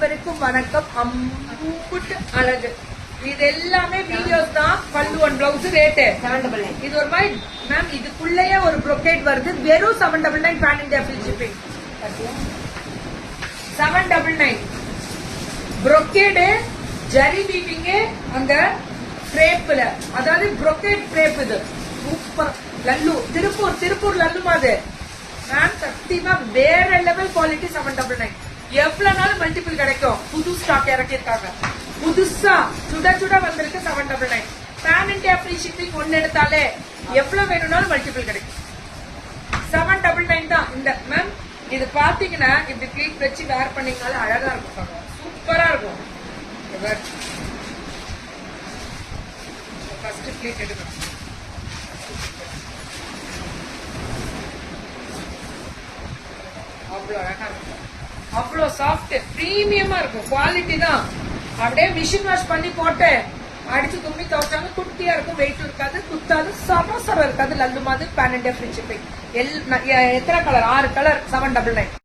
அனைவருக்கும் வணக்கம். அம்புட்டு அழகு. இது எல்லாமே வீடியோஸ் தான். பல்லு ஒன் பிளவுஸ் ரேட்டு இது ஒரு மாதிரி மேம். இதுக்குள்ளேயே ஒரு ப்ரொக்கேட் வருது. வெறும் 799 pan India free shipping. 799 brocade zari weaving அந்த கிரேப்ல, அதாவது ப்ரொக்கேட் கிரேப். இது சூப்பர் லல்லு. திருப்பூர் லல்லு மாதிரி மேம். சத்தியமா வேற லெவல் குவாலிட்டி. 799 எவ்வளவு நாள் மல்டிபிள் கிடைக்கும். புது ஸ்டாக் இறக்கி இருக்காங்க. புதுசா சுட வந்திருக்கு. 799 பேன் இந்தியா ஃப்ரீ ஷிப்பிங். ஒன்னு எடுத்தாலே எவ்வளவு வேணும்னாலும் மல்டிபிள் கிடைக்கும். 799 தான் இந்த மேம். இது பாத்தீங்கன்னா இப்படி கிளீட் வச்சு வேர் பண்ணீங்கனால அழகா இருக்கும். சூப்பரா இருக்கும். ஃபர்ஸ்ட் கிளீட் எடுக்கணும். அவ்வளவு அழகா இருக்கும். அவ்வளவு சாஃப்ட் பிரீமியமா இருக்கும். குவாலிட்டி தான். அப்படியே மிஷின் வாஷ் பண்ணி போட்டு அடிச்சு துணி துவைச்சாங்க. குட்டியா இருக்கும். வெயிட் இருக்காது. குத்தாது. சரம் இருக்காது. லல்லு மாதிரி பேன் இண்டியா ஃப்ரீ ஷிப்பிங். எத்தனை கலர்? 6 கலர். 799.